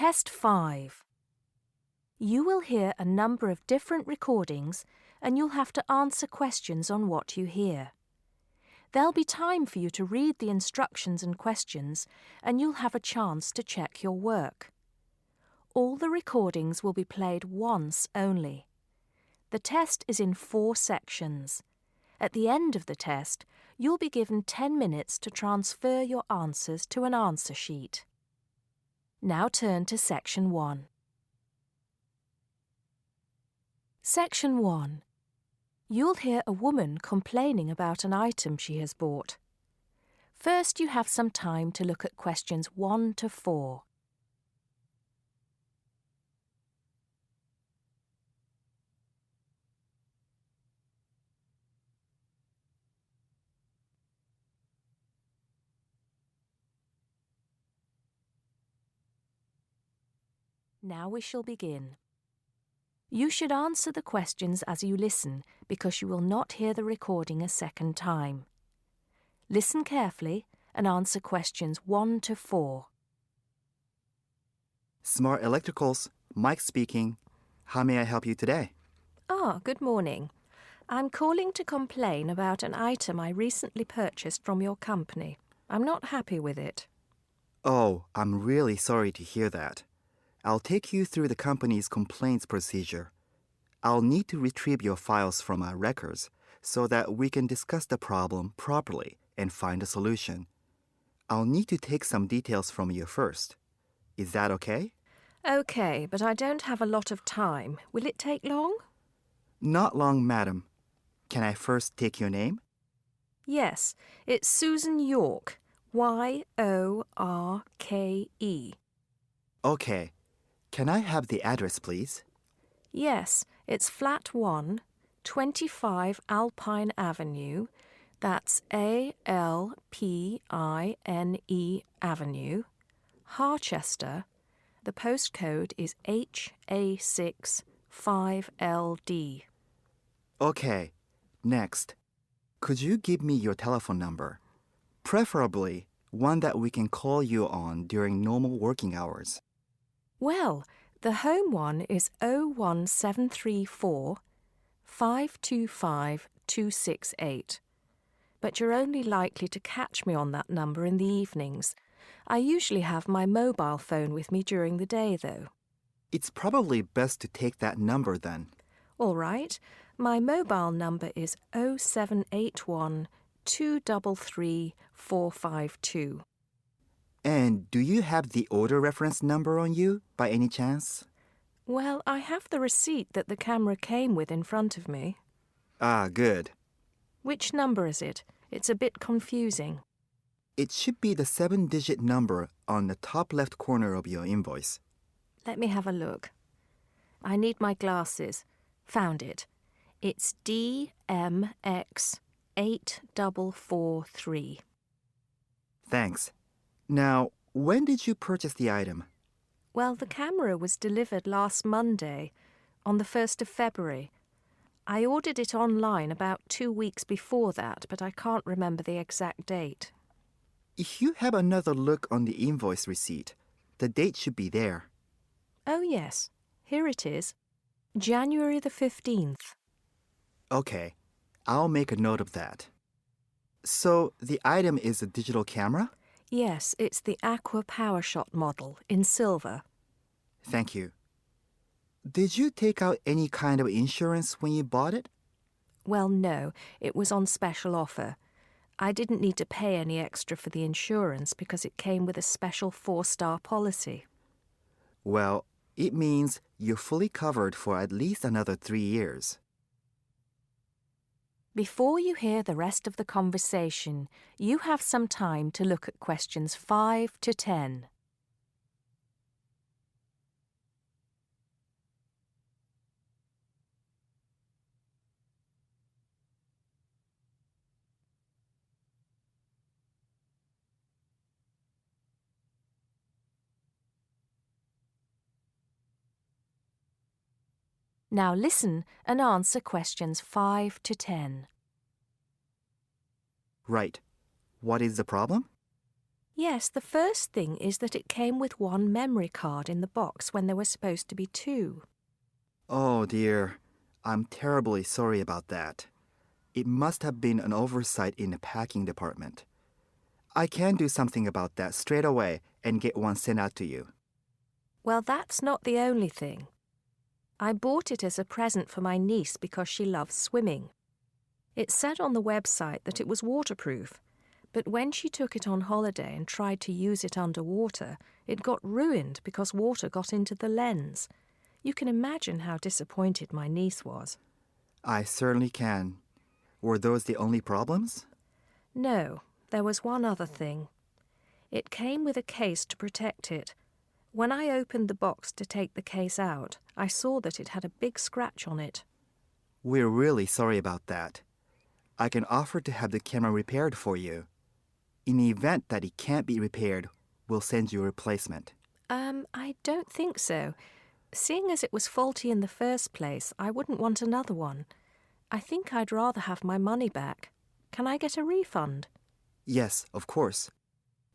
Test 5. You will hear a number of different recordings and you'll have to answer questions on what you hear. There'll be time for you to read the instructions and questions and you'll have a chance to check your work. All the recordings will be played once only. The test is in 4 sections. At the end of the test, you'll be given 10 minutes to transfer your answers to an answer sheet. Now turn to Section 1. Section 1. You'll hear a woman complaining about an item she has bought. First, you have some time to look at questions 1 to 4. Now we shall begin. You should answer the questions as you listen because you will not hear the recording a second time. Listen carefully and answer questions 1 to 4. Smart Electricals, Mike speaking. How may I help you today? Good morning. I'm calling to complain about an item I recently purchased from your company. I'm not happy with it. Oh, I'm really sorry to hear that. I'll take you through the company's complaints procedure. I'll need to retrieve your files from our records so that we can discuss the problem properly and find a solution. I'll need to take some details from you first. Is that okay? Okay, but I don't have a lot of time. Will it take long? Not long, madam. Can I first take your name? Yes, it's Susan Yorke, Yorke. Okay. Can I have the address, please? Yes, it's Flat 1, 25 Alpine Avenue. That's ALPINE Avenue, Harchester. The postcode is HA6 5LD. Okay. Next. Could you give me your telephone number? Preferably one that we can call you on during normal working hours. Well, the home one is 01734 525 268. But you're only likely to catch me on that number in the evenings. I usually have my mobile phone with me during the day, though. It's probably best to take that number then. All right. My mobile number is 0781 233 452. And do you have the order reference number on you, by any chance? Well, I have the receipt that the camera came with in front of me. Ah, good. Which number is it? It's a bit confusing. It should be the 7-digit number on the top left corner of your invoice. Let me have a look. I need my glasses. Found it. It's DMX8443. Thanks. Now, when did you purchase the item? Well, the camera was delivered last Monday, on the 1st of February. I ordered it online about 2 weeks before that, but I can't remember the exact date. If you have another look on the invoice receipt, the date should be there. Oh, yes. Here it is. January the 15th. Okay, I'll make a note of that. So, the item is a digital camera? Yes, it's the Aqua PowerShot model in silver. Thank you. Did you take out any kind of insurance when you bought it? Well, no, it was on special offer. I didn't need to pay any extra for the insurance because it came with a special 4-star policy. Well, it means you're fully covered for at least another 3 years. Before you hear the rest of the conversation, you have some time to look at questions 5 to 10. Now listen and answer questions 5 to 10. Right. What is the problem? Yes, the first thing is that it came with one memory card in the box when there were supposed to be two. Oh dear, I'm terribly sorry about that. It must have been an oversight in the packing department. I can do something about that straight away and get one sent out to you. Well, that's not the only thing. I bought it as a present for my niece because she loves swimming. It said on the website that it was waterproof, but when she took it on holiday and tried to use it underwater, it got ruined because water got into the lens. You can imagine how disappointed my niece was. I certainly can. Were those the only problems? No, there was one other thing. It came with a case to protect it. When I opened the box to take the case out, I saw that it had a big scratch on it. We're really sorry about that. I can offer to have the camera repaired for you. In the event that it can't be repaired, we'll send you a replacement. I don't think so. Seeing as it was faulty in the first place, I wouldn't want another one. I think I'd rather have my money back. Can I get a refund? Yes, of course.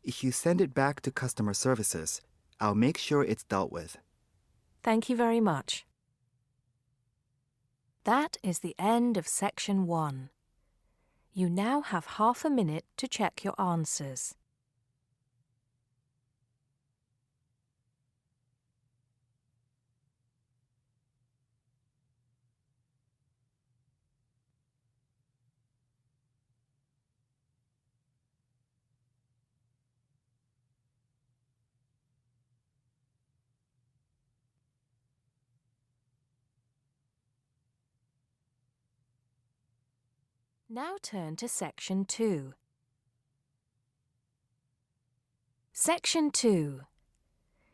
If you send it back to customer services, I'll make sure it's dealt with. Thank you very much. That is the end of section 1. You now have half a minute to check your answers. Now turn to section 2. Section 2.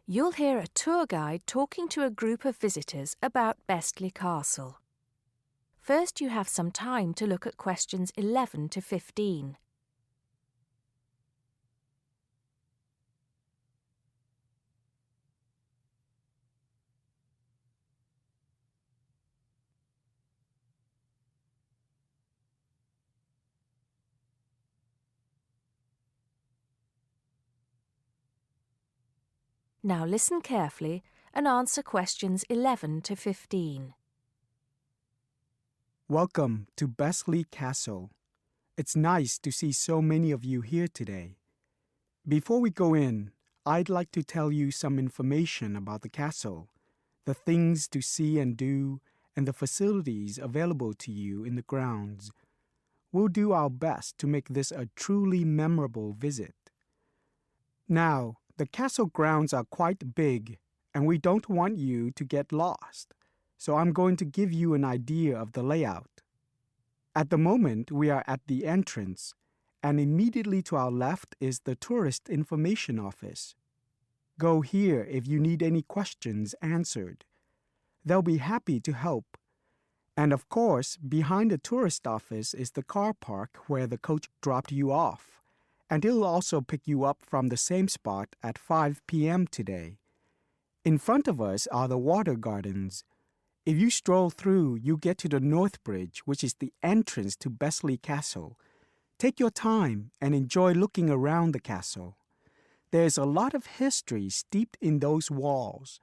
You'll hear a tour guide talking to a group of visitors about Bestley Castle. First, you have some time to look at questions 11 to 15. Now listen carefully and answer questions 11 to 15. Welcome to Bestley Castle. It's nice to see so many of you here today. Before we go in, I'd like to tell you some information about the castle, the things to see and do, and the facilities available to you in the grounds. We'll do our best to make this a truly memorable visit. Now, the castle grounds are quite big, and we don't want you to get lost, so I'm going to give you an idea of the layout. At the moment, we are at the entrance, and immediately to our left is the Tourist Information Office. Go here if you need any questions answered. They'll be happy to help. And of course, behind the tourist office is the car park where the coach dropped you off, and it'll also pick you up from the same spot at 5 p.m. today. In front of us are the water gardens. If you stroll through, you get to the North Bridge, which is the entrance to Bestley Castle. Take your time and enjoy looking around the castle. There's a lot of history steeped in those walls.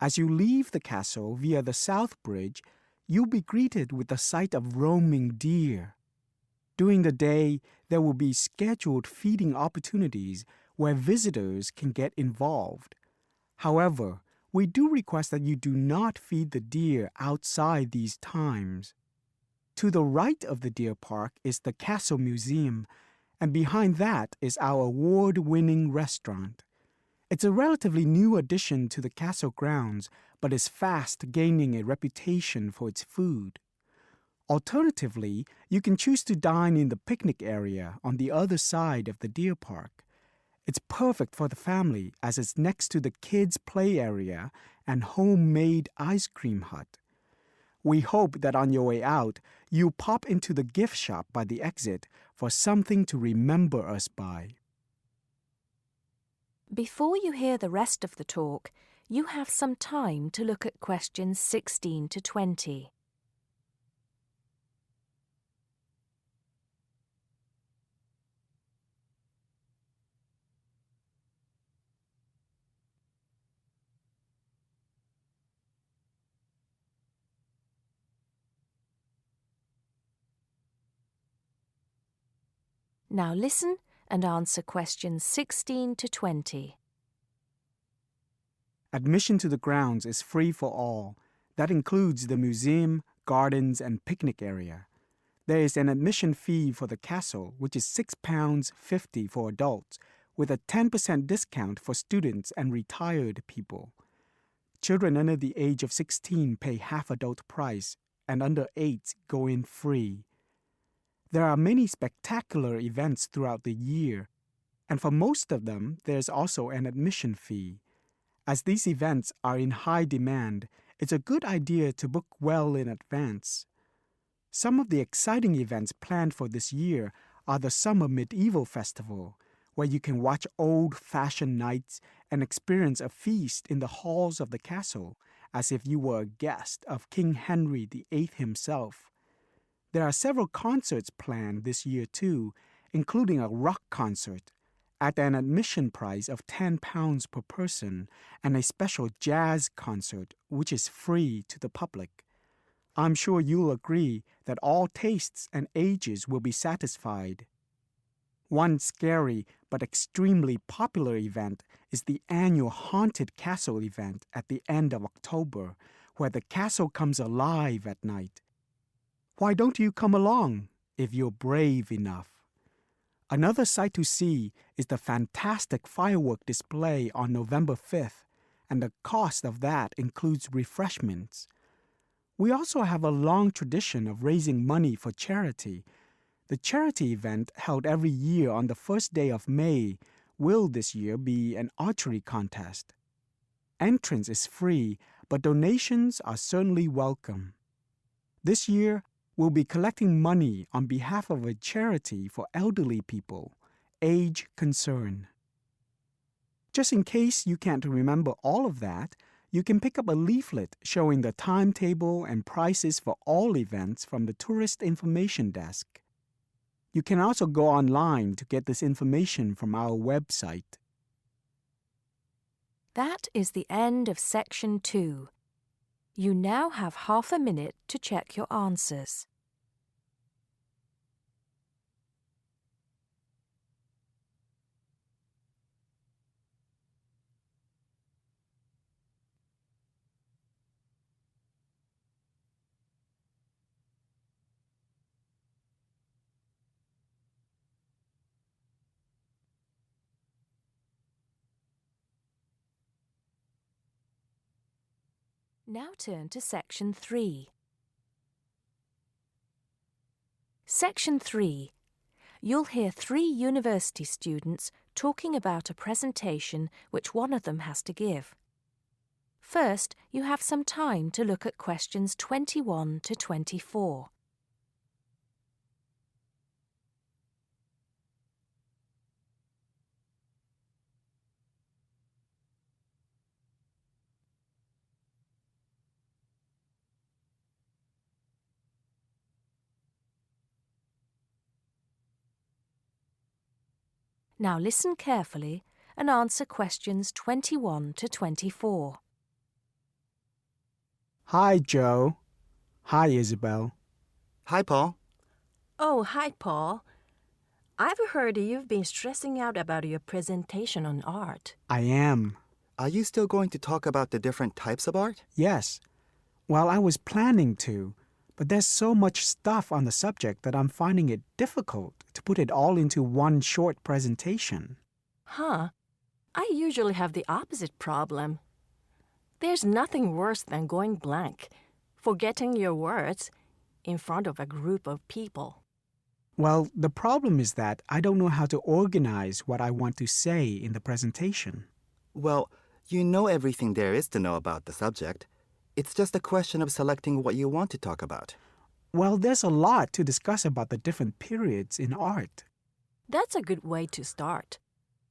As you leave the castle via the South Bridge, you'll be greeted with the sight of roaming deer. During the day, there will be scheduled feeding opportunities where visitors can get involved. However, we do request that you do not feed the deer outside these times. To the right of the deer park is the Castle Museum, and behind that is our award-winning restaurant. It's a relatively new addition to the castle grounds, but is fast gaining a reputation for its food. Alternatively, you can choose to dine in the picnic area on the other side of the deer park. It's perfect for the family as it's next to the kids' play area and homemade ice cream hut. We hope that on your way out, you'll pop into the gift shop by the exit for something to remember us by. Before you hear the rest of the talk, you have some time to look at questions 16 to 20. Now listen and answer questions 16 to 20. Admission to the grounds is free for all. That includes the museum, gardens, and picnic area. There is an admission fee for the castle, which is £6.50 for adults, with a 10% discount for students and retired people. Children under the age of 16 pay half adult price, and under 8 go in free. There are many spectacular events throughout the year, and for most of them, there's also an admission fee. As these events are in high demand, it's a good idea to book well in advance. Some of the exciting events planned for this year are the Summer Medieval Festival, where you can watch old-fashioned nights and experience a feast in the halls of the castle, as if you were a guest of King Henry VIII himself. There are several concerts planned this year too, including a rock concert, at an admission price of £10 per person, and a special jazz concert, which is free to the public. I'm sure you'll agree that all tastes and ages will be satisfied. One scary but extremely popular event is the annual Haunted Castle event at the end of October, where the castle comes alive at night. Why don't you come along if you're brave enough? Another sight to see is the fantastic firework display on November 5th, and the cost of that includes refreshments. We also have a long tradition of raising money for charity. The charity event held every year on the first day of May will this year be an archery contest. Entrance is free, but donations are certainly welcome. This year, we'll be collecting money on behalf of a charity for elderly people, Age Concern. Just in case you can't remember all of that, you can pick up a leaflet showing the timetable and prices for all events from the Tourist Information Desk. You can also go online to get this information from our website. That is the end of section 2. You now have half a minute to check your answers. Now turn to section 3. Section 3. You'll hear 3 university students talking about a presentation which one of them has to give. First, you have some time to look at questions 21 to 24. Now listen carefully and answer questions 21 to 24. Hi, Joe. Hi, Isabel. Hi, Paul. Oh, hi, Paul. I've heard you've been stressing out about your presentation on art. I am. Are you still going to talk about the different types of art? Yes. Well, I was planning to, but there's so much stuff on the subject that I'm finding it difficult to put it all into one short presentation. Huh? I usually have the opposite problem. There's nothing worse than going blank, forgetting your words in front of a group of people. Well, the problem is that I don't know how to organize what I want to say in the presentation. Well, you know everything there is to know about the subject. It's just a question of selecting what you want to talk about. Well, there's a lot to discuss about the different periods in art. That's a good way to start.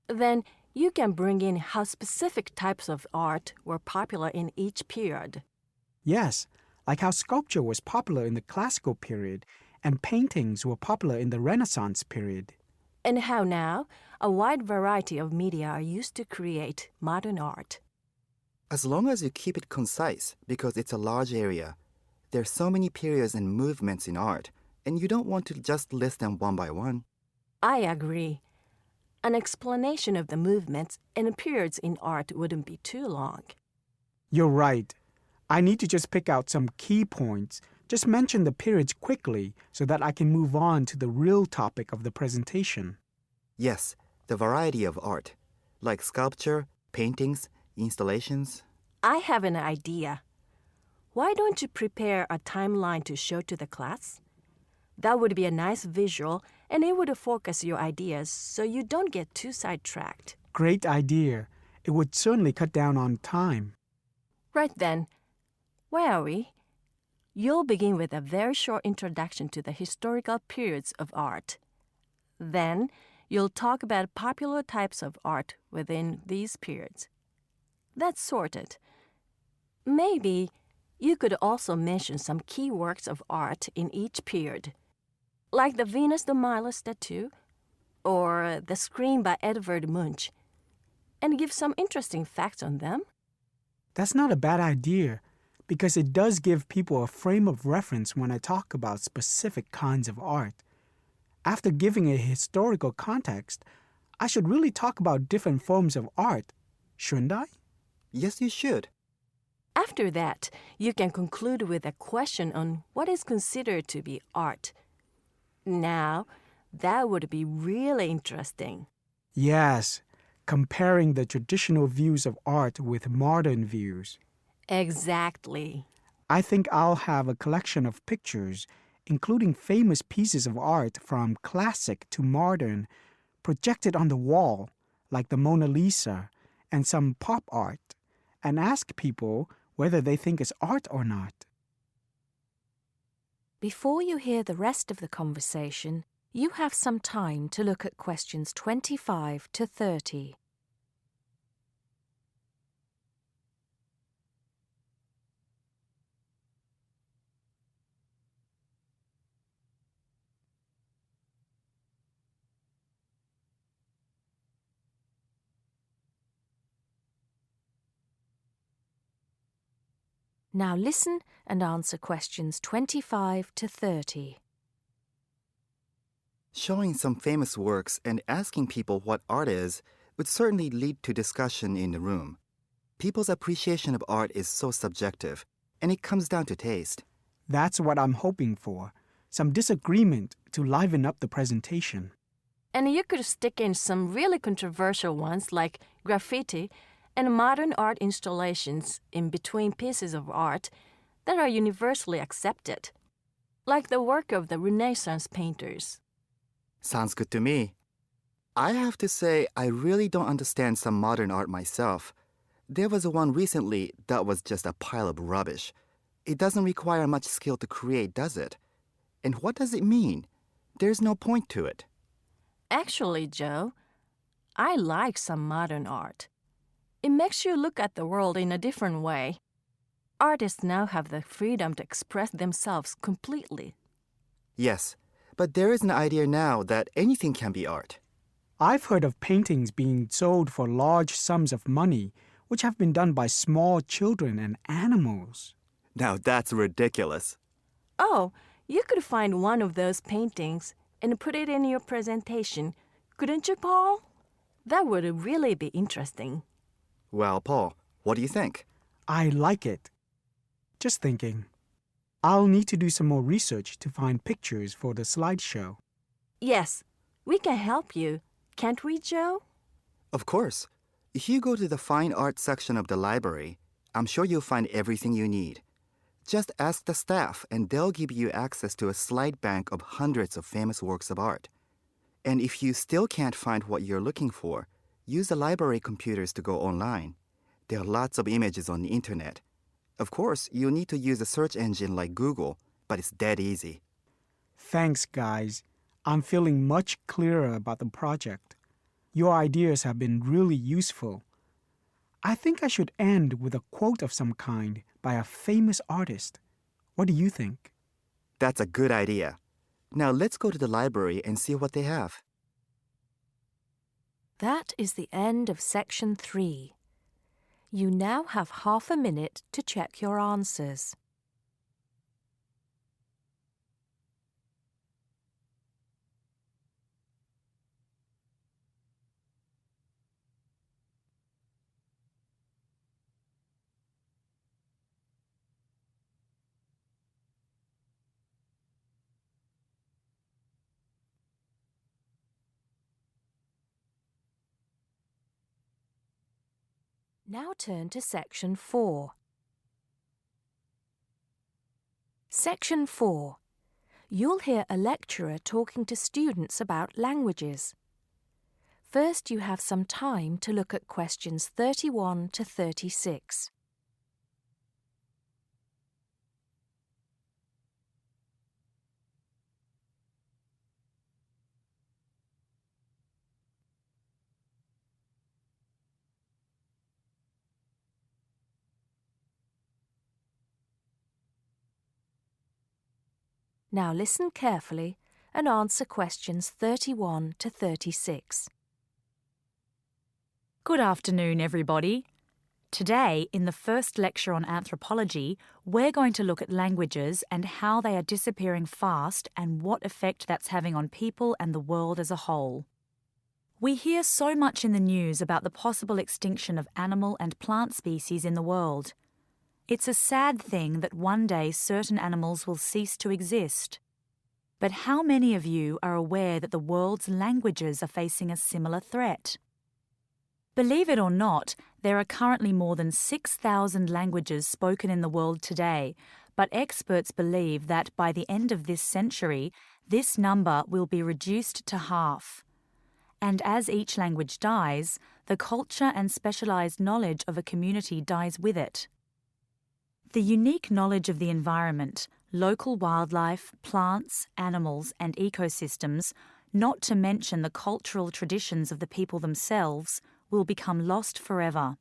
Then you can bring in how specific types of art were popular in each period. Yes, like how sculpture was popular in the classical period and paintings were popular in the Renaissance period. And how now a wide variety of media are used to create modern art. As long as you keep it concise, because it's a large area, there's so many periods and movements in art, and you don't want to just list them one by one. I agree. An explanation of the movements and periods in art wouldn't be too long. You're right. I need to just pick out some key points. Just mention the periods quickly so that I can move on to the real topic of the presentation. Yes, the variety of art, like sculpture, paintings, installations. I have an idea. Why don't you prepare a timeline to show to the class? That would be a nice visual, and it would focus your ideas so you don't get too sidetracked. Great idea. It would certainly cut down on time. Right then, where are we? You'll begin with a very short introduction to the historical periods of art. Then, you'll talk about popular types of art within these periods. That's sorted. Maybe you could also mention some key works of art in each period, like the Venus de Milo statue or the Scream by Edvard Munch, and give some interesting facts on them. That's not a bad idea, because it does give people a frame of reference when I talk about specific kinds of art. After giving a historical context, I should really talk about different forms of art, shouldn't I? Yes, you should. After that, you can conclude with a question on what is considered to be art. Now, that would be really interesting. Yes, comparing the traditional views of art with modern views. Exactly. I think I'll have a collection of pictures, including famous pieces of art from classic to modern, projected on the wall, like the Mona Lisa, and some pop art, and ask people whether they think it's art or not. Before you hear the rest of the conversation, you have some time to look at questions 25 to 30. Now listen and answer questions 25 to 30. Showing some famous works and asking people what art is would certainly lead to discussion in the room. People's appreciation of art is so subjective, and it comes down to taste. That's what I'm hoping for, some disagreement to liven up the presentation. And you could stick in some really controversial ones like graffiti and modern art installations in between pieces of art that are universally accepted, like the work of the Renaissance painters. Sounds good to me. I have to say, I really don't understand some modern art myself. There was one recently that was just a pile of rubbish. It doesn't require much skill to create, does it? And what does it mean? There's no point to it. Actually, Joe, I like some modern art. It makes you look at the world in a different way. Artists now have the freedom to express themselves completely. Yes, but there is an idea now that anything can be art. I've heard of paintings being sold for large sums of money, which have been done by small children and animals. Now that's ridiculous. Oh, you could find one of those paintings and put it in your presentation, couldn't you, Paul? That would really be interesting. Well, Paul, what do you think? I like it. Just thinking. I'll need to do some more research to find pictures for the slideshow. Yes, we can help you, can't we, Joe? Of course. If you go to the fine art section of the library, I'm sure you'll find everything you need. Just ask the staff and they'll give you access to a slide bank of hundreds of famous works of art. And if you still can't find what you're looking for, use the library computers to go online. There are lots of images on the internet. Of course, you'll need to use a search engine like Google, but it's dead easy. Thanks, guys. I'm feeling much clearer about the project. Your ideas have been really useful. I think I should end with a quote of some kind by a famous artist. What do you think? That's a good idea. Now let's go to the library and see what they have. That is the end of section 3. You now have half a minute to check your answers. Now turn to Section 4. Section 4. You'll hear a lecturer talking to students about languages. First, you have some time to look at questions 31 to 36. Now listen carefully and answer questions 31 to 36. Good afternoon, everybody. Today, in the first lecture on anthropology, we're going to look at languages and how they are disappearing fast and what effect that's having on people and the world as a whole. We hear so much in the news about the possible extinction of animal and plant species in the world. It's a sad thing that one day certain animals will cease to exist. But how many of you are aware that the world's languages are facing a similar threat? Believe it or not, there are currently more than 6,000 languages spoken in the world today, but experts believe that by the end of this century, this number will be reduced to half. And as each language dies, the culture and specialized knowledge of a community dies with it. The unique knowledge of the environment, local wildlife, plants, animals, and ecosystems, not to mention the cultural traditions of the people themselves, will become lost forever.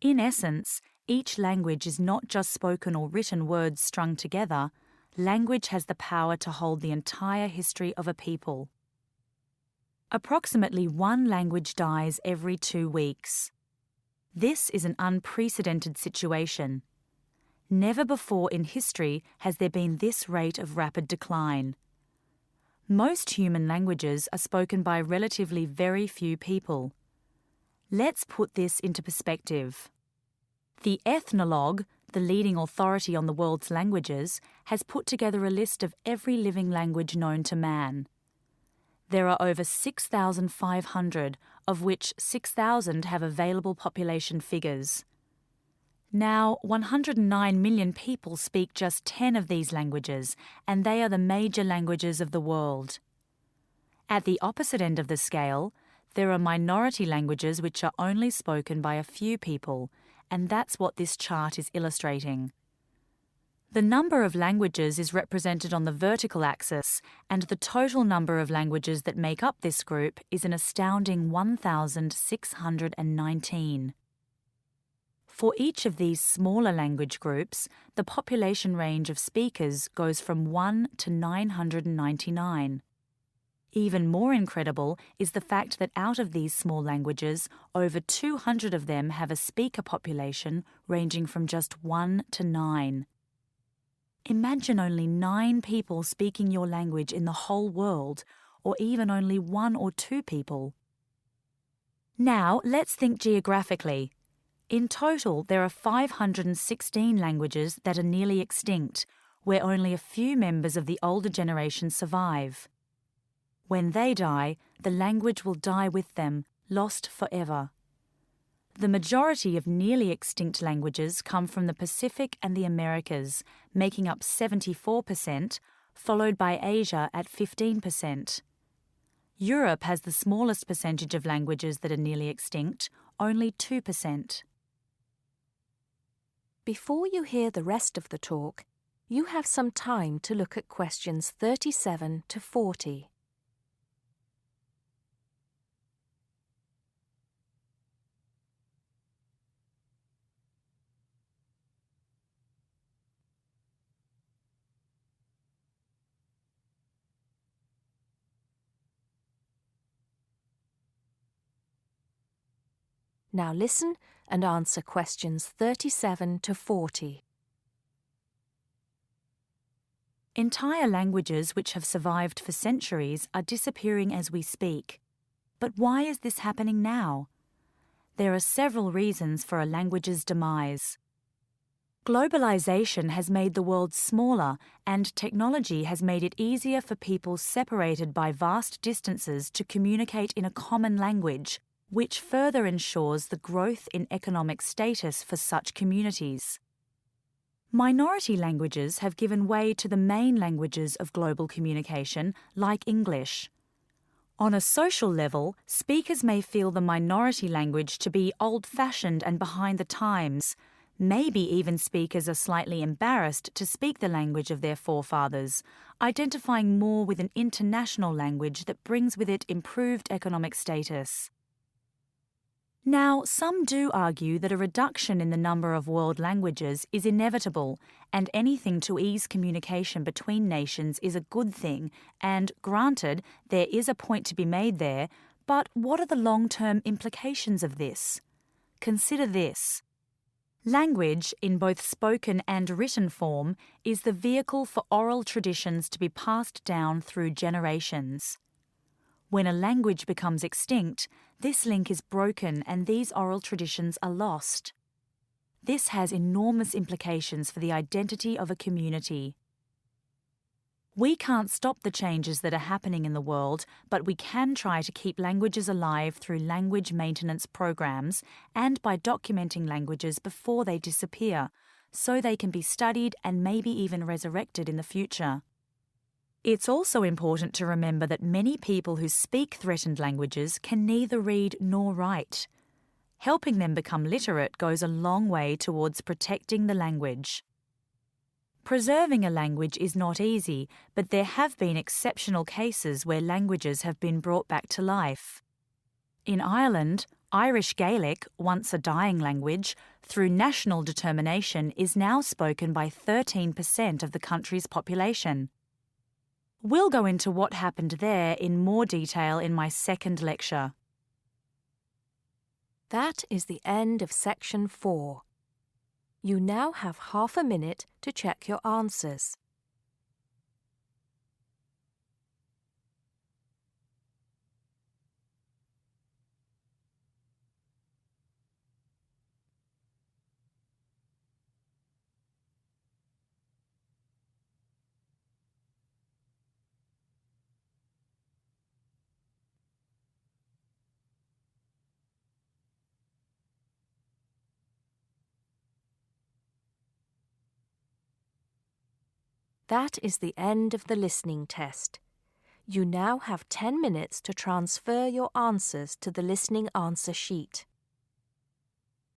In essence, each language is not just spoken or written words strung together. Language has the power to hold the entire history of a people. Approximately one language dies every 2 weeks. This is an unprecedented situation. Never before in history has there been this rate of rapid decline. Most human languages are spoken by relatively very few people. Let's put this into perspective. The Ethnologue, the leading authority on the world's languages, has put together a list of every living language known to man. There are over 6,500, of which 6,000 have available population figures. Now, 109 million people speak just 10 of these languages, and they are the major languages of the world. At the opposite end of the scale, there are minority languages which are only spoken by a few people, and that's what this chart is illustrating. The number of languages is represented on the vertical axis, and the total number of languages that make up this group is an astounding 1,619. For each of these smaller language groups, the population range of speakers goes from 1 to 999. Even more incredible is the fact that out of these small languages, over 200 of them have a speaker population ranging from just 1 to 9. Imagine only 9 people speaking your language in the whole world, or even only 1 or 2 people. Now, let's think geographically. In total, there are 516 languages that are nearly extinct, where only a few members of the older generation survive. When they die, the language will die with them, lost forever. The majority of nearly extinct languages come from the Pacific and the Americas, making up 74%, followed by Asia at 15%. Europe has the smallest percentage of languages that are nearly extinct, only 2%. Before you hear the rest of the talk, you have some time to look at questions 37 to 40. Now listen and answer questions 37 to 40. Entire languages which have survived for centuries are disappearing as we speak. But why is this happening now? There are several reasons for a language's demise. Globalization has made the world smaller, and technology has made it easier for people separated by vast distances to communicate in a common language, which further ensures the growth in economic status for such communities. Minority languages have given way to the main languages of global communication, like English. On a social level, speakers may feel the minority language to be old-fashioned and behind the times. Maybe even speakers are slightly embarrassed to speak the language of their forefathers, identifying more with an international language that brings with it improved economic status. Now, some do argue that a reduction in the number of world languages is inevitable, and anything to ease communication between nations is a good thing, and granted, there is a point to be made there, but what are the long-term implications of this? Consider this. Language, in both spoken and written form, is the vehicle for oral traditions to be passed down through generations. When a language becomes extinct, this link is broken and these oral traditions are lost. This has enormous implications for the identity of a community. We can't stop the changes that are happening in the world, but we can try to keep languages alive through language maintenance programs and by documenting languages before they disappear, so they can be studied and maybe even resurrected in the future. It's also important to remember that many people who speak threatened languages can neither read nor write. Helping them become literate goes a long way towards protecting the language. Preserving a language is not easy, but there have been exceptional cases where languages have been brought back to life. In Ireland, Irish Gaelic, once a dying language, through national determination is now spoken by 13% of the country's population. We'll go into what happened there in more detail in my second lecture. That is the end of section 4. You now have half a minute to check your answers. That is the end of the listening test. You now have 10 minutes to transfer your answers to the listening answer sheet.